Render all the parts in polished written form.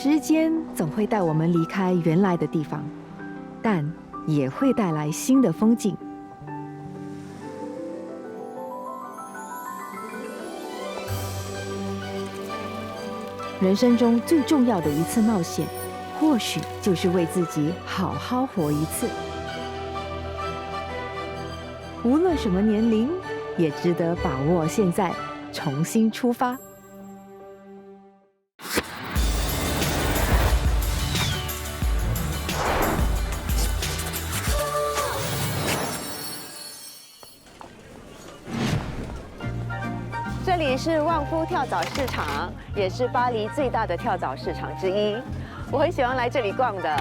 时间总会带我们离开原来的地方，但也会带来新的风景。人生中最重要的一次冒险，或许就是为自己好好活一次。无论什么年龄，也值得把握现在，重新出发。这里是旺夫跳蚤市场，也是巴黎最大的跳蚤市场之一。我很喜欢来这里逛的。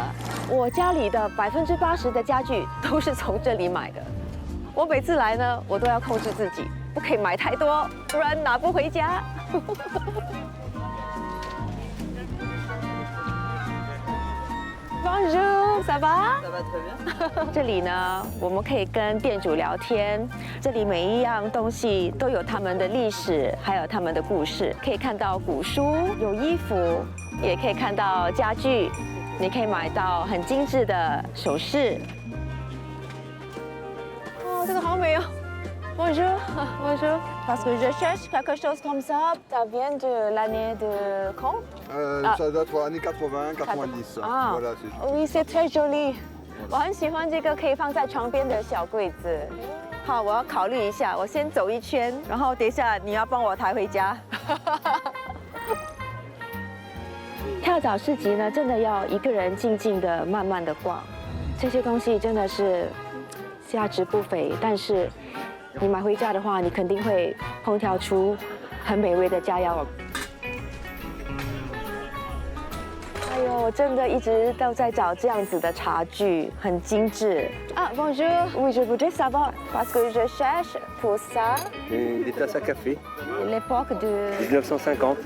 我家里的80%的家具都是从这里买的。我每次来呢，我都要控制自己，不可以买太多，不然拿不回家。Bonjour, ça va? Ça va très bien. 这里呢，我们可以跟店主聊天。这里每一样东西都有他们的历史，还有他们的故事。可以看到古书，有衣服，也可以看到家具。你可以买到很精致的首饰。哦，这个好美哦！Bonjour, bonjour. Parce que je cherche quelque chose comme ça. Ça vient de l'année de quand? Ça doit être années 80, 90. Ah, Voilà, c'est oui, c'est très joli. 我很喜欢这个可以放在床边的小柜子。好，我要考虑一下，我先走一圈，然后等一下你要帮我抬回家。跳蚤市集呢，真的要一个人静静的、慢慢的逛。这些东西真的是价值不菲，但是你买回家的话，你肯定会烹调出很美味的佳肴。哎呦，我真的一直都在找这样子的茶具，很精致。Ah, bonjour. Oui, je voudrais savoir parce que je cherche pour ça. Des tasses à café, L'époque de 1950.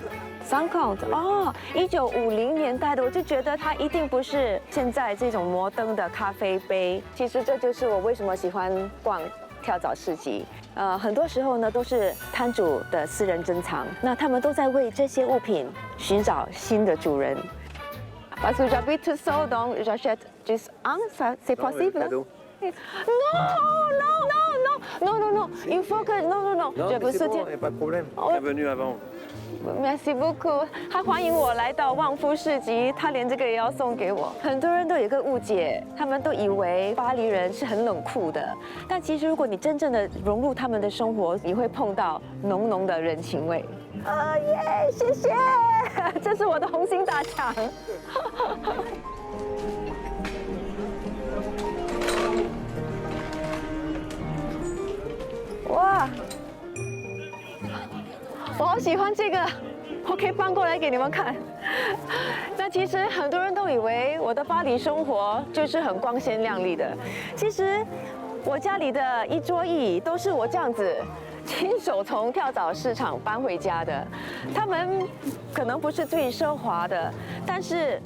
50哦，1950年代的，我就觉得它一定不是现在这种摩登的咖啡杯。其实这就是我为什么喜欢逛跳蚤市集。很多时候呢都是摊主的私人珍藏，那他们都在为这些物品寻找新的主人。Parce que j'habite tout seul, donc j'achète juste un, ça c'est possible? Cadeau. Non, il faut que non, Non, je mais vous c'est bon, soutiens. y a pas de problème. Oh. Bienvenue avant. Merci beaucoup。他欢迎我来到旺夫市集，他连这个也要送给我。很多人都有一个误解，他们都以为巴黎人是很冷酷的，但其实如果你真正的融入他们的生活，你会碰到浓浓的人情味。耶，谢谢，这是我的红心大奖。哇！我好喜欢这个，我可以搬过来给你们看。那其实很多人都以为我的巴黎生活就是很光鲜亮丽的，其实我家里的一桌一椅都是我这样子亲手从跳蚤市场搬回家的。他们可能不是最奢华的，但是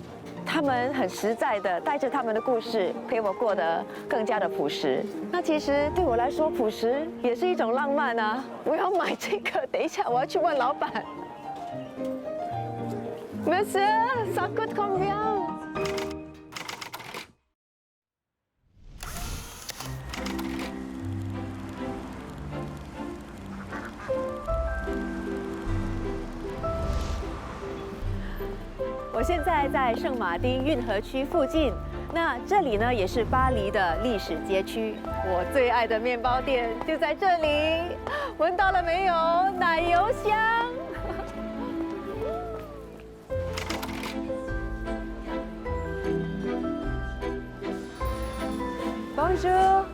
他们很实在的带着他们的故事，陪我过得更加的朴实。那其实对我来说，朴实也是一种浪漫啊！我要买这个，等一下我要去问老板。Monsieur, ça coûte combien? 我现在在圣马丁运河区附近，那这里呢也是巴黎的历史街区。我最爱的面包店就在这里，闻到了没有？奶油香。Bonjour.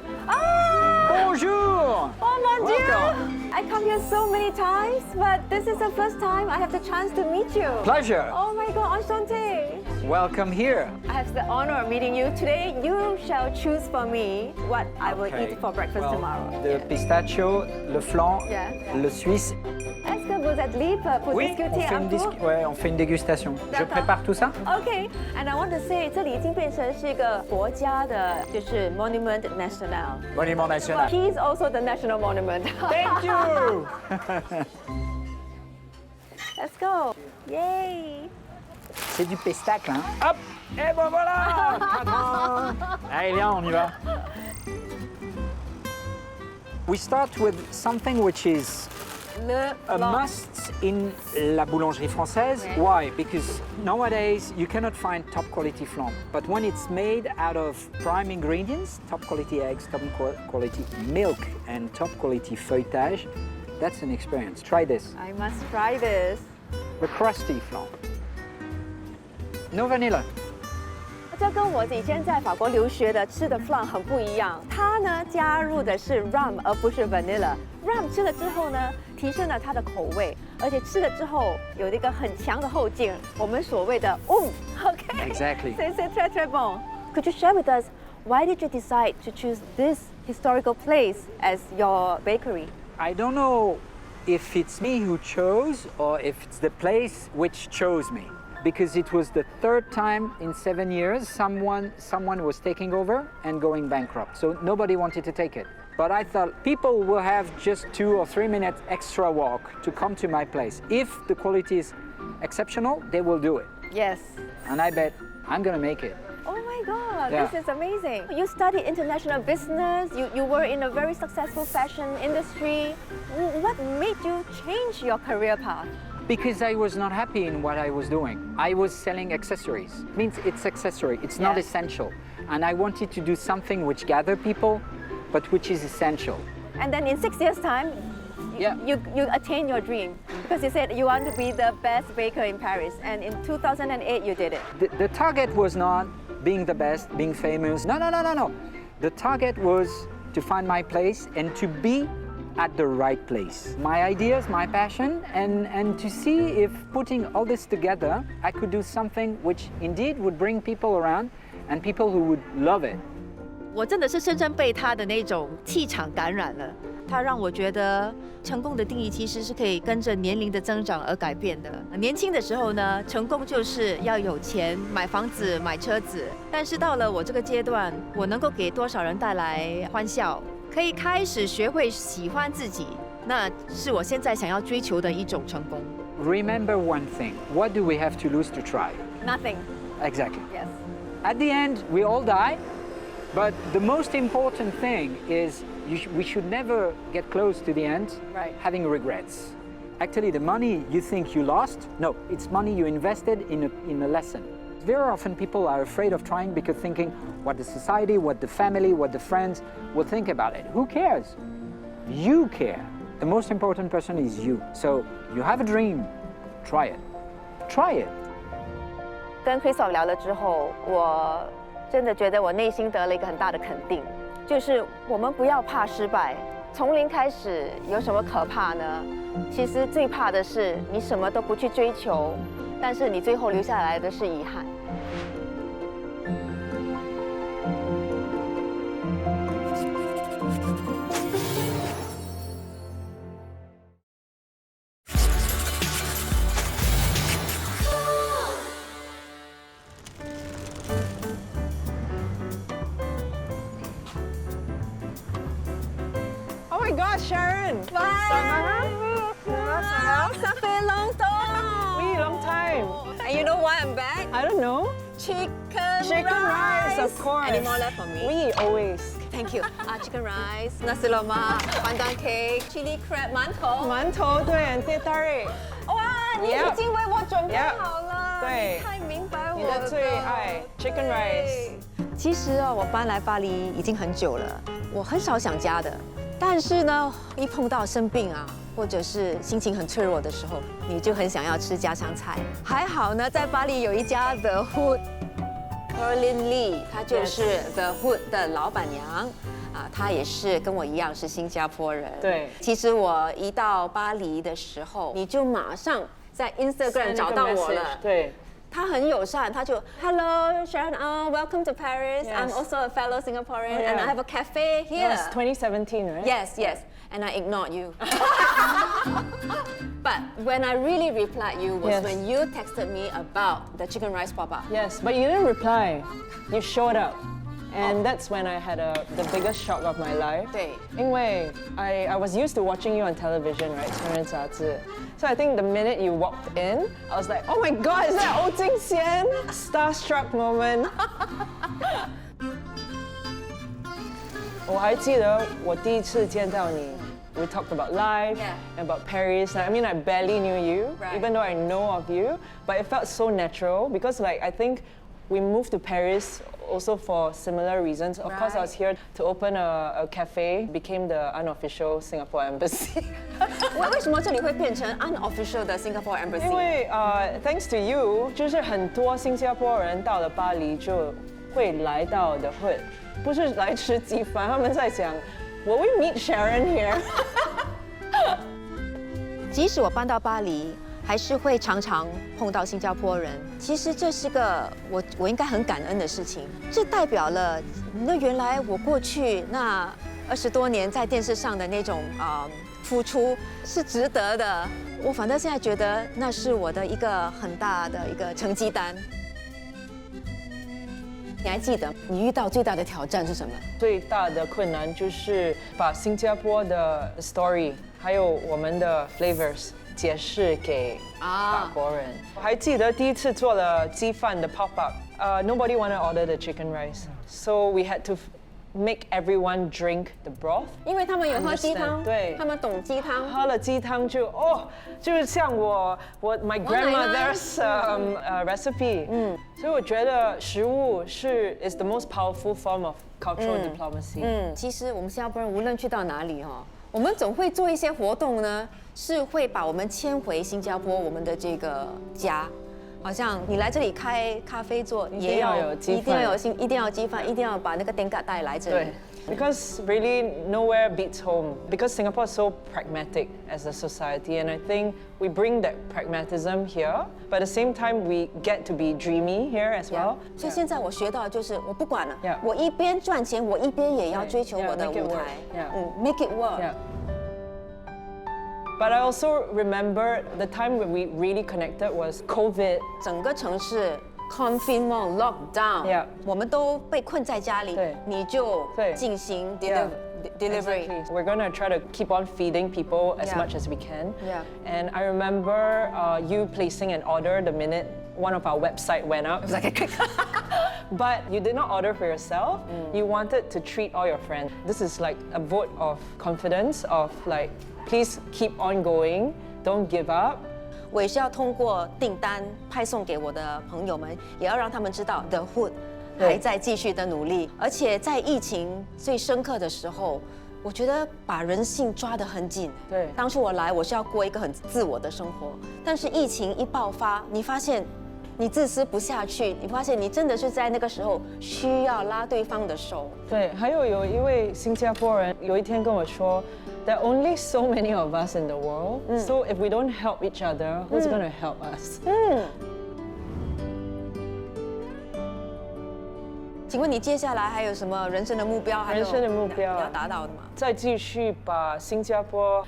Bonjour! Oh mon Dieu! Welcome. I come here so many times, but this is the first time I have the chance to meet you. Pleasure. Oh my God, enchanté. Welcome here. I have the honor of meeting you today. You shall choose for me what I will Okay. eat for breakfast Well, tomorrow. Le pistachio, le flan, Yeah. le suisse. Est-ce que vous êtes libre pour Oui, discuter un peu? ouais, on fait une dégustation. Je D'accord. prépare tout ça. Okay, and I want to say， 这里已经变成是一个国家的，就是 Monument National. Monument national. He is also the national monument. Thank you! Let's go. Yay! C'est du pestacle, hein. Hop, et ben voilà. Tadam. Allez, viens, on y va. We start with something which is a must in la boulangerie française. Ouais. Why? Because nowadays you cannot find top quality flan. But when it's made out of prime ingredients, top quality eggs, top quality milk, and top quality feuilletage, that's an experience. Try this. I must try this. The crusty flan. No vanilla. 这跟我以前在法国留学的吃的 flan 很不一样，它呢加入的是 rum 而不是 vanilla。rum 吃了之后呢，提升了它的口味，而且吃了之后有一个很强的后劲，我们所谓的OK。 Exactly. C'est très très bon. Could you share with us why did you decide to choose this historical place as your bakery? I don't know if it's me who chose or if it's the place which chose me. Because it was the third time in 7 years someone was taking over and going bankrupt. So nobody wanted to take it. But I thought people will have just 2 or 3 minutes extra walk to come to my place. If the quality is exceptional, they will do it. Yes. And I bet I'm gonna make it. Oh my God, Yeah. this is amazing. You studied international business, you were in a very successful fashion industry. What made you change your career path? Because I was not happy in what I was doing. I was selling accessories. It means it's accessory, it's not Yes. essential. And I wanted to do something which gather people, but which is essential. And then in 6 years' time, Yeah. you attain your dream. Because you said you want to be the best baker in Paris. And in 2008, you did it. The target was not being the best, being famous. No. The target was to find my place and to be at the right place. My ideas, my passion, and to see if putting all this together, I could do something which indeed would bring people around and people who would love it. 我真的是深深被他的那种气场感染了。他让我觉得成功的定义其实是可以跟着年龄的增长而改变的。年轻的时候呢，成功就是要有钱买房子、买车子。但是到了我这个阶段，我能够给多少人带来欢笑，可以开始学会喜欢自己，那是我现在想要追求的一种成功。Remember one thing, what do we have to lose to try? Nothing. Exactly. Yes. At the end, we all die, but the most important thing is we should never get close to the end Right. having regrets. Actually, the money you think you lost, no, it's money you invested in a lesson. Very often people are afraid of trying because thinking what the society, what the family, what the friends will think about it. Who cares? You care. The most important person is you. So you have a dream, try it. Try it. 跟 Christophe 聊了之后，我真的觉得我内心得了一个很大的肯定，就是我们不要怕失败，从零开始有什么可怕呢？其实最怕的是你什么都不去追求，但是你最后留下来的是遗憾。Oh my God, Sharon! Ça fait longtemps. Oui, long time. And you know why I'm back? I don't know. Chicken Rice, of course. Any more left for me? Oui, always. Thank you. Chicken rice, nasi lemak, pandan cake, chili crab, 馒头。馒头对and teh tarik. 哇，你 Yep. 已经为我准备 Yep. 好了，对你太明白我你的最爱 chicken rice。其实啊，我搬来巴黎已经很久了，我很少想家的。但是呢，一碰到生病啊，或者是心情很脆弱的时候，你就很想要吃家乡菜。还好呢，在巴黎有一家 The Hood。Caroline Lee， 她就是 The Hood 的老板娘。啊，她也是跟我一样是新加坡人。对其实我一到巴黎的时候，你就马上在 Instagram 找到我了。对。他很友善，他就 Hello Sharon, welcome to Paris. Yes. I'm also a fellow Singaporean, Oh, yeah. and I have a cafe here. That was 2017, right? Yes, and I ignored you. But when I really replied you was Yes. when you texted me about the chicken rice pop-up. Yes, but you didn't reply. You showed up. And that's when I had the biggest shock of my life. 对，因为 I was used to watching you on television, right? 成人杂志. So I think the minute you walked in, I was like, oh my God, is that Oh Jing Xian? Starstruck moment. 我还记得我第一次见到你 We talked about life, Yeah. about Paris. I mean, I barely knew you, Right. even though I know of you. But it felt so natural because, like, I think we moved to Paris also for similar reasons. Of course, I was here to open a cafe, became the unofficial Singapore embassy. 为什么这里会变成 unofficial 的 Singapore 因 Embassy？为thanks to you，就是很多新加坡人到了巴黎就会来到 The Hood，不是来吃鸡饭，他们在想 Will we meet Sharon here？ 即使我搬到巴黎，还是会常常碰到新加坡人。其实这是个我应该很感恩的事情。这代表了，那原来我过去那20多年在电视上的那种付出是值得的。我反正现在觉得那是我的一个很大的一个成绩单。你还记得你遇到最大的挑战是什么？最大的困难就是把新加坡的 story 还有我们的 flavors 解释给法国人。我还记得第一次做了鸡饭的 pop up， nobody wanted to order the chicken rice, so we had to make everyone drink the broth。因为他们有喝鸡汤，对，他们懂鸡汤。喝了鸡汤就是像我 my grandmother's recipe。所以我觉得食物is the most powerful form of cultural diplomacy。其实我们新加坡人无论去到哪里我们总会做一些活动呢，是会把我们牵回新加坡我们的这个家。好像你来这里开咖啡座，也要有鸡饭，一定要鸡饭，一定要把那个 Tengah 带来这里。对 ，because really nowhere beats home. Because Singapore is so pragmatic as a society, and I think we bring that pragmatism here. But at the same time, we get to be dreamy here as well. 所以现在我学到就是我不管了 Yeah. 我一边赚钱，我一边也要追求我的 make it 舞台 work. make it work。 Yeah. But I also remember the time when we really connected was COVID. 整个城市 confinement lockdown， Yeah. 我们都被困在家里对，你就对进行 Yeah. delivery。 Exactly. We're gonna try to keep on feeding people as Yeah. much as we can. Yeah. And I remember you placing an order the minute one of our website went up. It was like a click. But you did not order for yourself. You wanted to treat all your friends. This is like a vote of confidence of like, please keep on going, don't give up. 我也是要通过订单派送给我的朋友们，也要让他们知道 The Hood 对还在继续的努力，而且在疫情最深刻的时候，我觉得把人性抓得很紧。对当初我来，我是要过一个很自我的生活，但是疫情一爆发，你发现你自私不下去，你发现你真的是在那个时候需要拉对方的手。对，还有一位新加坡人有一天跟我说 There are only so many of us in the world, so if we don't help each other, who's going to help us? 请问你接下来还有什么人生的目标？还有人生的目标要达到的吗？再继续把新加坡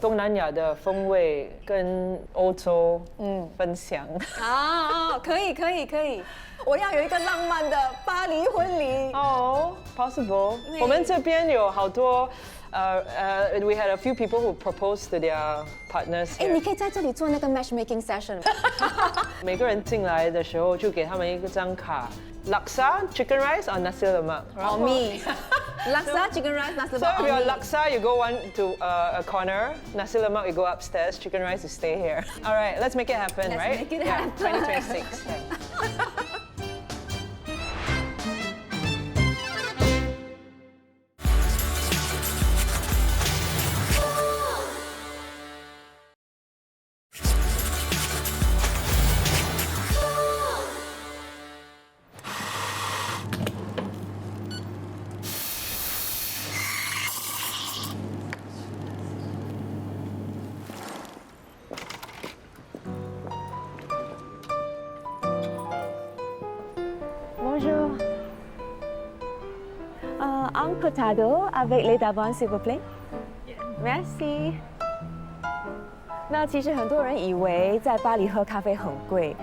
东南亚的风味跟欧洲分享。可以，我要有一个浪漫的巴黎婚礼。Possible. 我们这边有好多we had a few people who proposed to their partners 哎，你 here. 可以在这里做那个 matchmaking session 吗？每个人进来的时候就给他们一张卡 Laksa, chicken rice or nasi lemak. On me. Laksa, chicken rice, nasi So lemak if on you're me. laksa, you go one to a corner. Nasi lemak, you go upstairs. Chicken rice, you stay here. All right, let's make it happen, Let's right? make it Yeah, happen. 2026. Yeah. Bonjour. Un cortado avec les d'avant, s'il vous plaît. Merci. 那其实很多人以为在巴黎喝咖啡很贵，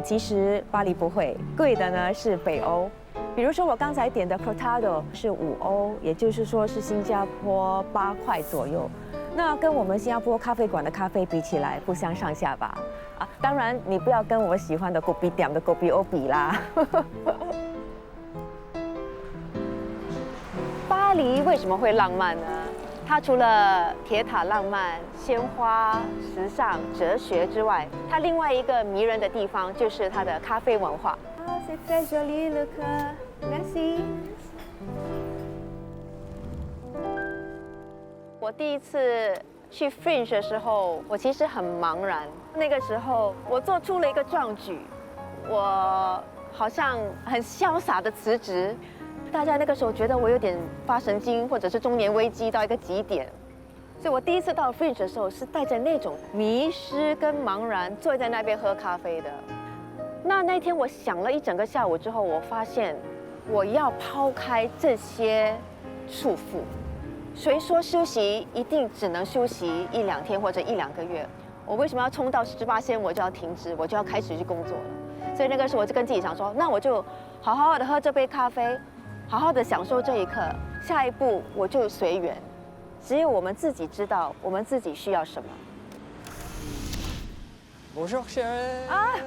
其实巴黎不会，贵的呢是北欧。比如说我刚才点的 cortado 是5欧，也就是说是新加坡8块左右。那跟我们新加坡咖啡馆的咖啡比起来，不相上下吧？啊，当然你不要跟我喜欢的 kopi 点的 kopi o 比啦。巴黎为什么会浪漫呢？它除了铁塔浪漫、鲜花、时尚、哲学之外，它另外一个迷人的地方就是它的咖啡文化。啊 c'est très joli le cœur, merci。我第一次去 Fringe 的时候，我其实很茫然。那个时候，我做出了一个壮举，我好像很潇洒的辞职。大家那个时候觉得我有点发神经，或者是中年危机到一个极点。所以我第一次到 Fringe 的时候，是带着那种迷失跟茫然，坐在那边喝咖啡的。那天我想了一整个下午之后，我发现我要抛开这些束缚。谁说休息一定只能休息1、2天或者1、2个月？我为什么要冲到18%我就要停止，我就要开始去工作了？所以那个时候我就跟自己讲说，那我就好好的喝这杯咖啡，好好的享受这一刻，下一步我就随缘。只有我们自己知道我们自己需要什么。Bonjour Sharon.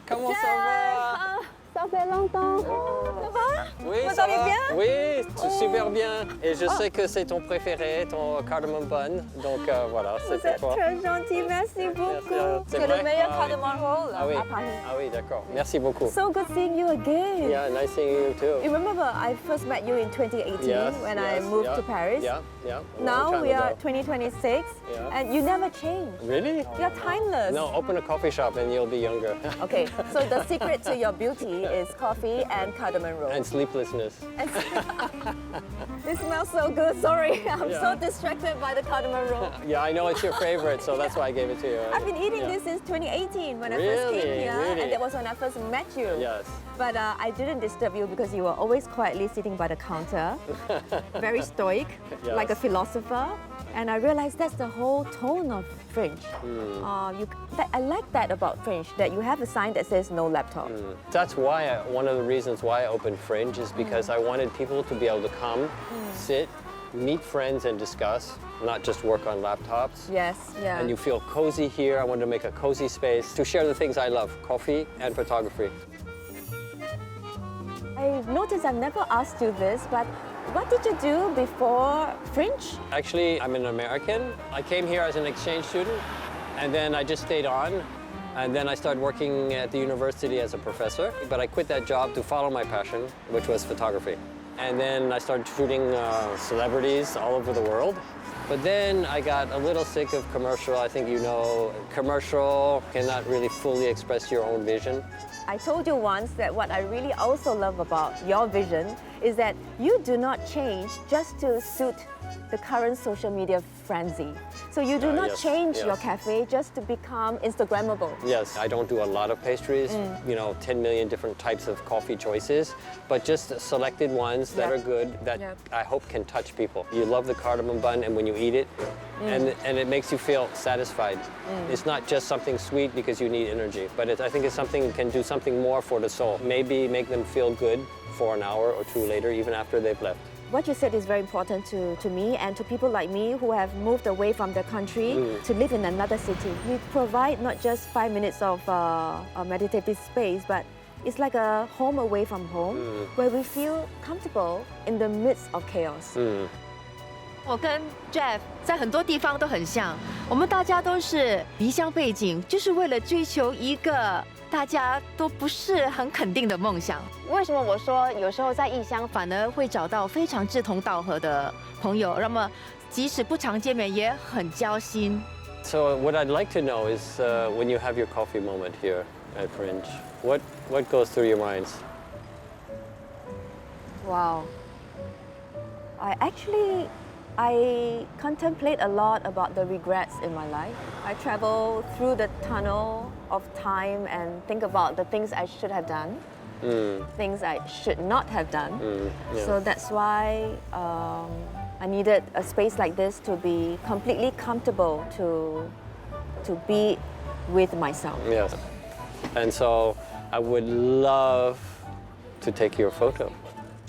Comment ça va? Ça fait longtemps. Ça va? Oui, Vous ça allez va. bien? Oui, super bien. Et je sais que c'est ton préféré, ton cardamom bun. Donc voilà, c'est pour toi. Très gentil, merci beaucoup. C'est C'est vrai? le meilleur Ah oui. cardamom roll Ah oui, à Paris. ah oui, d'accord. Merci beaucoup. So good seeing you again. Yeah, nice seeing you too. You remember I first met you in 2018 Yes, when I yes, moved yeah, to Paris? Yeah, yeah. a long Now time we are ago. 2026 Yeah. and you never change. Really? You're timeless. No, open a coffee shop and you'll be younger. Okay, so the secret to your beauty is coffee and cardamom roll. And sleeplessness. And it smells so good. Sorry, I'm Yeah. so distracted by the cardamom roll. Yeah, I know it's your favorite, so that's why I gave it to you. I've been eating Yeah. this since 2018 when I first came Really? here, Really? and that was when I first met you. Yes. But I didn't disturb you because you were always quietly sitting by the counter, very stoic, Yes. like a philosopher. And I realized that's the whole tone of Fringe. I like that about Fringe, that you have a sign that says no laptop. That's why one of the reasons why I opened Fringe is because I wanted people to be able to come, sit, meet friends and discuss, not just work on laptops. Yes, yeah. And you feel cozy here. I wanted to make a cozy space to share the things I love, coffee and photography. I noticed I've never asked you this, but what did you do before Fringe? Actually, I'm an American. I came here as an exchange student, and then I just stayed on. And then I started working at the university as a professor. But I quit that job to follow my passion, which was photography. And then I started shooting celebrities all over the world. But then I got a little sick of commercial. I think you know, commercial cannot really fully express your own vision. I told you once that what I really also love about your vision is that you do not change just to suit the current social media frenzy. So you do not yes, change yes. your cafe just to become Instagrammable. Yes, I don't do a lot of pastries, 10 million different types of coffee choices, but just selected ones that Yep. are good, that Yep. I hope can touch people. You love the cardamom bun, and when you eat it, and it makes you feel satisfied. It's not just something sweet because you need energy, but I think it's something that can do something more for the soul. Maybe make them feel good for an hour or two later, even after they've left. What you said is very important to me and to people like me who have moved away from their country to live in another city. We provide not just 5 minutes of a meditative space, but it's like a home away from home where we feel comfortable in the midst of chaos. 我跟 Jeff 在很多地方都很像，我们大家都是离乡背景，就是为了追求一个大家都不是很肯定的梦想。为什么我说有时候在异乡反而会找到非常志同道合的朋友，那么即使不常见面也很交心。 So what I'd like to know is when you have your coffee moment here at Fringe, what goes through your minds? Wow. I contemplate a lot about the regrets in my life. I travel through the tunnel of time and think about the things I should have done, things I should not have done. Yeah. So that's why I needed a space like this to be completely comfortable to be with myself. Yes. And so I would love to take your photo.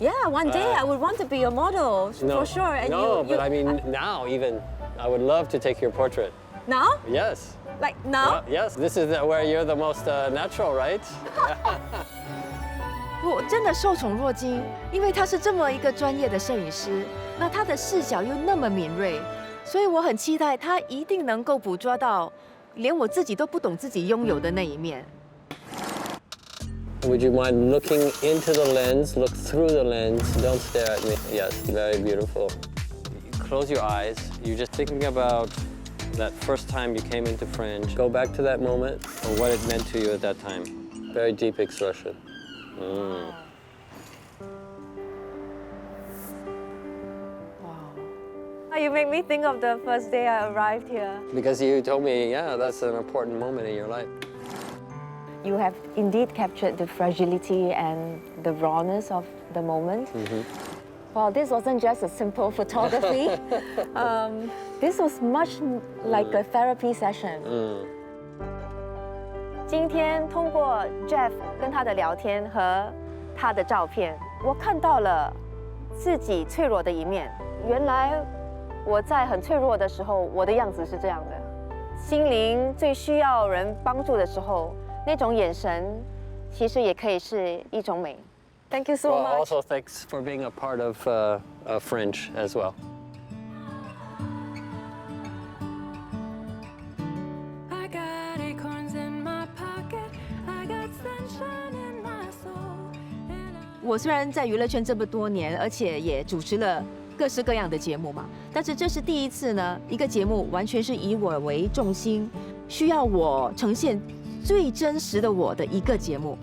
Yeah, one day I would want to be your model for sure. And no, you, but I mean now even, I would love to take your portrait. now, Yes. like now. Yes, this is where you're the most natural, right? 我真的受宠若惊，因为他是这么一个专业的摄影师，那他的视角又那么敏锐，所以我很期待他一定能够捕捉到连我自己都不懂自己拥有的那一面。Would you mind looking into the lens, look through the lens, don't stare at me. Yes, very beautiful. Close your eyes. You're just thinking about that first time you came into Fringe. Go back to that moment and what it meant to you at that time. Very deep expression. You make me think of the first day I arrived here. Because you told me, yeah, that's an important moment in your life. You have indeed captured the fragility and the rawness of the moment. Well, this wasn't just a simple photography. This was much like a therapy session. 今天通过 Jeff 跟他的聊天和他的照片，我看到了自己脆弱的一面。原来我在很脆弱的时候，我的样子是这样的。心灵最需要人帮助的时候，那种眼神其实也可以是一种美。Thank you so Well, much. also thanks for being a part of Fringe as well. I got acorns in my pocket. I got sunshine in my soul. 我虽然在娱乐圈这么多年，而且也主持了各式各样的节目嘛，但是这是第一次呢，一个节目完全是以我为重心，需要我呈现最真实的我的一个节目。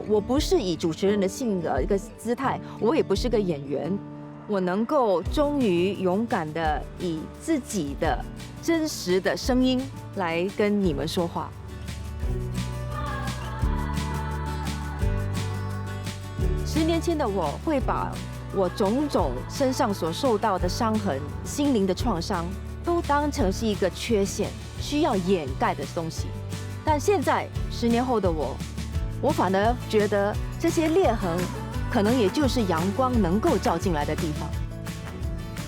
我不是以主持人的性格一个姿态，我也不是个演员，我能够终于勇敢的以自己的真实的声音来跟你们说话。10年前的我会把我种种身上所受到的伤痕、心灵的创伤，都当成是一个缺陷，需要掩盖的东西。但现在10年后的我反而觉得这些裂痕，可能也就是阳光能够照进来的地方。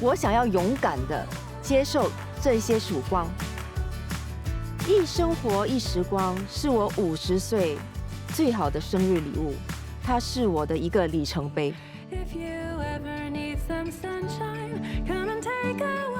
我想要勇敢地接受这些曙光。一生活一时光，是我50岁最好的生日礼物，它是我的一个里程碑。 If you ever need some sunshine, come and take a